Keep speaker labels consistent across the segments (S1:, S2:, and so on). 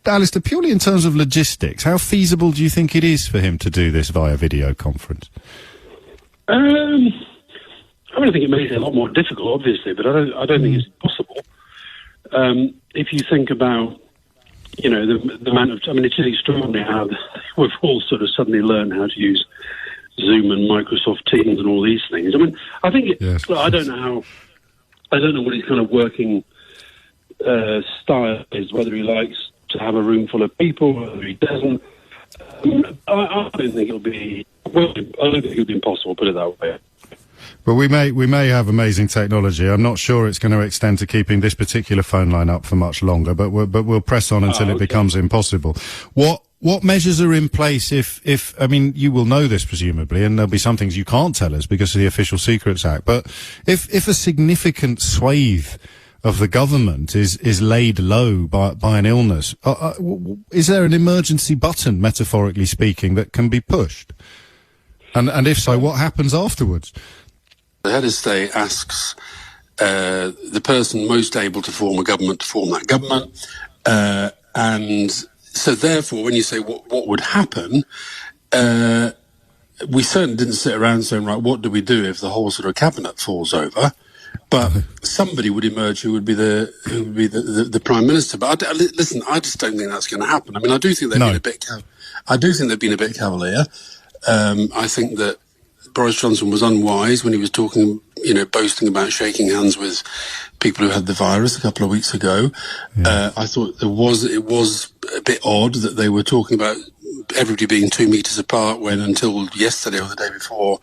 S1: Alastair, purely in terms of logistics, how feasible do you think it is for him to do this via video conference?
S2: I think it makes it a lot more difficult, obviously, but I don't think it's impossible. If you think about, the amount of... it's just extraordinary how we've all sort of suddenly learned how to use Zoom and Microsoft Teams and all these things. I think
S1: yes.
S2: I don't know what his kind of working style is, whether he likes to have a room full of people, whether he doesn't. I don't think it'll be... Well, I don't think it'll be impossible, put it that way.
S1: But we may have amazing technology. I'm not sure it's going to extend to keeping this particular phone line up for much longer, but we'll press on until it becomes impossible. What measures are in place if you will know this presumably, and there'll be some things you can't tell us because of the Official Secrets Act, but if a significant swathe of the government is laid low by an illness, is there an emergency button, metaphorically speaking, that can be pushed? And if so, what happens afterwards?
S3: The head of state asks the person most able to form a government to form that government. And so therefore, when you say what would happen, we certainly didn't sit around saying, right, what do we do if the whole sort of cabinet falls over? But somebody would emerge who would be the prime minister. But listen, I just don't think that's going to happen. I do think they've been a bit. I do think they've been a bit cavalier. I think that Boris Johnson was unwise when he was talking, boasting about shaking hands with people who had the virus a couple of weeks ago. Yeah. I thought it was a bit odd that they were talking about everybody being 2 meters apart when until yesterday or the day before,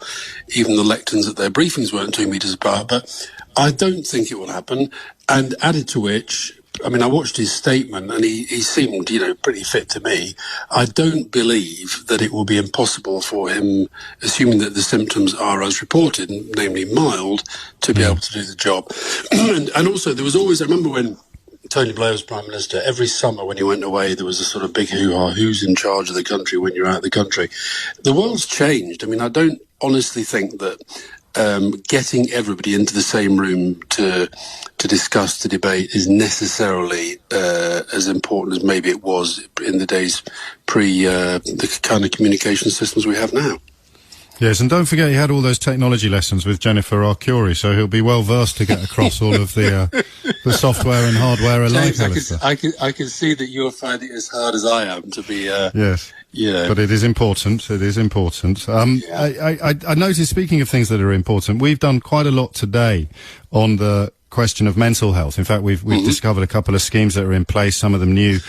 S3: even the lecterns at their briefings weren't 2 meters apart. But I don't think it will happen. And added to which, I watched his statement and he seemed, pretty fit to me. I don't believe that it will be impossible for him, assuming that the symptoms are as reported, namely mild, to be able to do the job. and also, there was always, I remember when Tony Blair was Prime Minister, every summer when he went away, there was a sort of big hoo-ha, who's in charge of the country when you're out of the country. The world's changed. I don't honestly think that getting everybody into the same room to discuss, to debate, is necessarily as important as maybe it was in the days pre the kind of communication systems we have now.
S1: Yes, and don't forget he had all those technology lessons with Jennifer Arcuri, so he'll be well versed to get across all of the software and hardware alike.
S3: James, I can see that you're finding it as hard as I am to be.
S1: Yes. Yeah. But it is important. It is important. I noticed, speaking of things that are important, we've done quite a lot today on the question of mental health. In fact, we've discovered a couple of schemes that are in place, some of them new,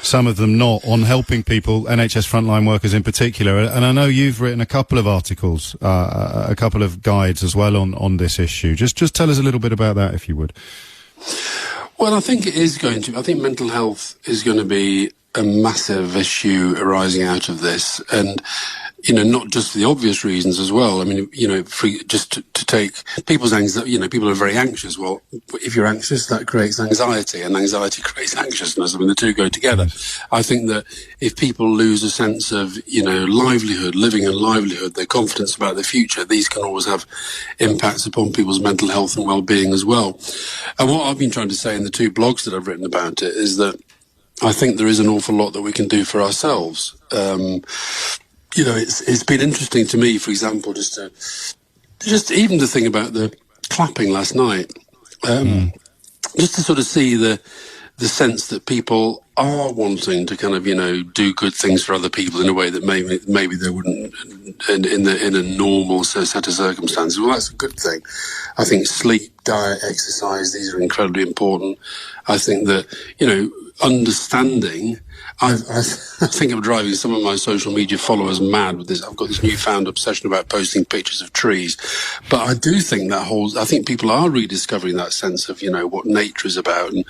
S1: some of them not, on helping people, NHS frontline workers in particular. And I know you've written a couple of articles, a couple of guides as well on this issue. Just tell us a little bit about that, if you would.
S3: Well, I think I think mental health is going to be a massive issue arising out of this. And, not just for the obvious reasons as well. Just to take people's anxiety, people are very anxious. Well, if you're anxious, that creates anxiety, and anxiety creates anxiousness. the two go together. I think that if people lose a sense of, living and livelihood, their confidence about the future, these can always have impacts upon people's mental health and well-being as well. And what I've been trying to say in the 2 blogs that I've written about it is that I think there is an awful lot that we can do for ourselves. It's been interesting to me, for example, just even the thing about the clapping last night, just to sort of see the sense that people are wanting to kind of, do good things for other people in a way that maybe they wouldn't in a normal set of circumstances. Well, that's a good thing. I think sleep, diet, exercise, these are incredibly important. I think that, understanding, I think I'm driving some of my social media followers mad with this. I've got this newfound obsession about posting pictures of trees. But I do think I think people are rediscovering that sense of, what nature is about. And,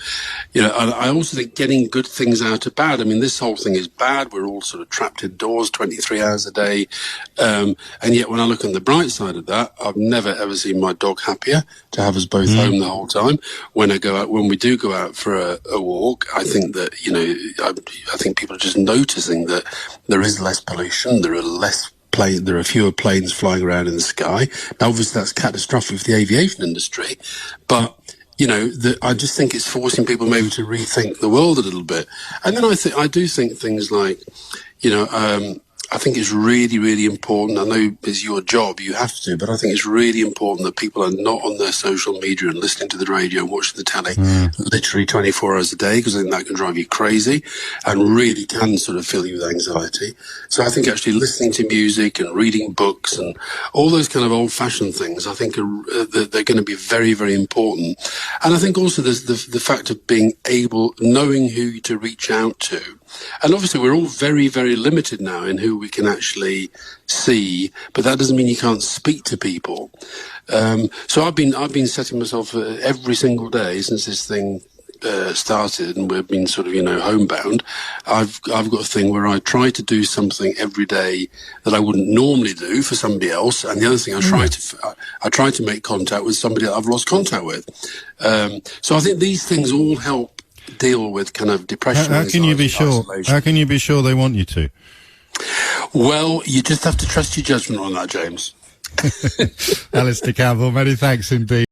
S3: I also think getting good things out are bad. This whole thing is bad. We're all sort of trapped indoors 23 hours a day. And yet when I look on the bright side of that, I've never ever seen my dog happier to have us both home the whole time. When we do go out for a walk, I think that, I think people are just noticing that there is less pollution, there are fewer planes flying around in the sky. Now, obviously, that's catastrophic for the aviation industry, but I just think it's forcing people maybe to rethink the world a little bit. And then I do think things like, I think it's really, really important. I know it's your job, you have to, but I think it's really important that people are not on their social media and listening to the radio and watching the telly literally 24 hours a day, because I think that can drive you crazy and really can sort of fill you with anxiety. So I think actually listening to music and reading books and all those kind of old-fashioned things, I think they're going to be very, very important. And I think also there's the fact of knowing who to reach out to. And obviously we're all very, very limited now in who we can actually see, but that doesn't mean you can't speak to people. So I've been setting myself every single day since this thing started, and we've been sort of homebound. I've got a thing where I try to do something every day that I wouldn't normally do for somebody else, and the other thing I try to make contact with somebody that I've lost contact with. So I think these things all help deal with kind of depression.
S1: How can you be sure?
S3: Isolation.
S1: How can you be sure they want you to?
S3: Well, you just have to trust your judgment on that, James.
S1: Alastair Campbell, many thanks indeed.